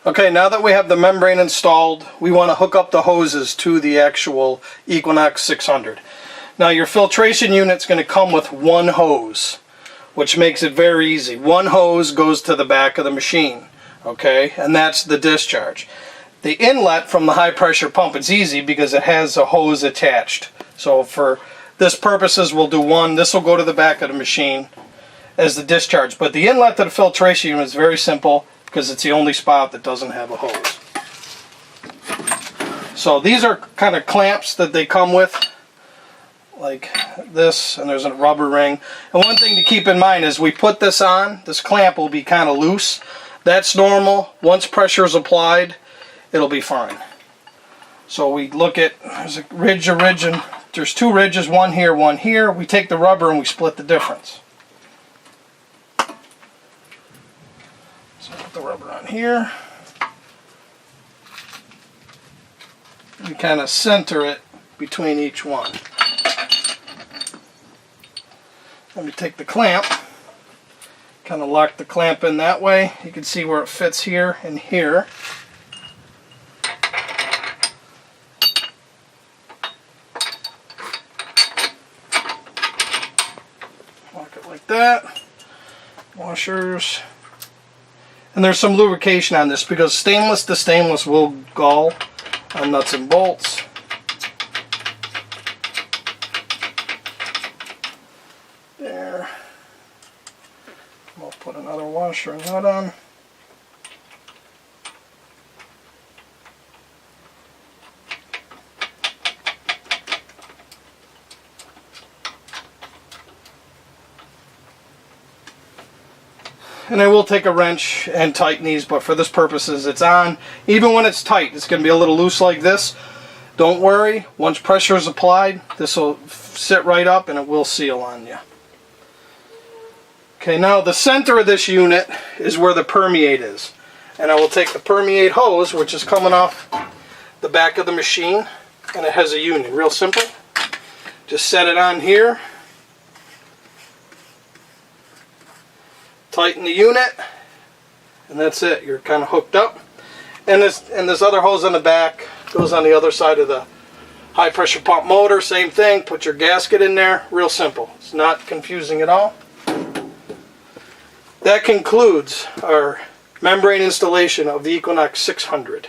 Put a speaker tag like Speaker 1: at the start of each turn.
Speaker 1: Okay, now that we have the membrane installed, we want to hook up the hoses to the actual Econox 600. Now your filtration unit's going to come with one hose, which makes it very easy. One hose goes to the back of the machine, okay, and that's the discharge. The inlet from the high pressure pump is easy because it has a hose attached. So for this purposes we'll do one. This will go to the back of the machine as the discharge. But the inlet to the filtration unit is very simple because it's the only spot that doesn't have a hose. So these are kind of clamps that they come with, like this, and there's a rubber ring. And one thing to keep in mind is we put this on, this clamp will be kind of loose. That's normal. Once pressure is applied, it'll be fine. So we look at, there's a ridge, and there's two ridges, one here, one here. We take the rubber and we split the difference. So put the rubber on here. We kind of center it between each one. Let me take the clamp, kind of lock the clamp in that way. You can see where it fits here and here. Lock it like that. Washers. And there's some lubrication on this because stainless to stainless will gall on nuts and bolts. There. We'll put another washer and nut on. And I will take a wrench and tighten these, but for this purposes it's on. Even when it's tight, it's going to be a little loose like this. Don't worry, once pressure is applied, this will sit right up and it will seal on you. Okay, now the center of this unit is where the permeate is. And I will take the permeate hose, which is coming off the back of the machine, and it has a union. Real simple. Just set it on here. Tighten the unit, and that's it. You're kind of hooked up. And this other hose on the back goes on the other side of the high pressure pump motor. Same thing. Put your gasket in there. Real simple. It's not confusing at all. That concludes our membrane installation of the Econox 600.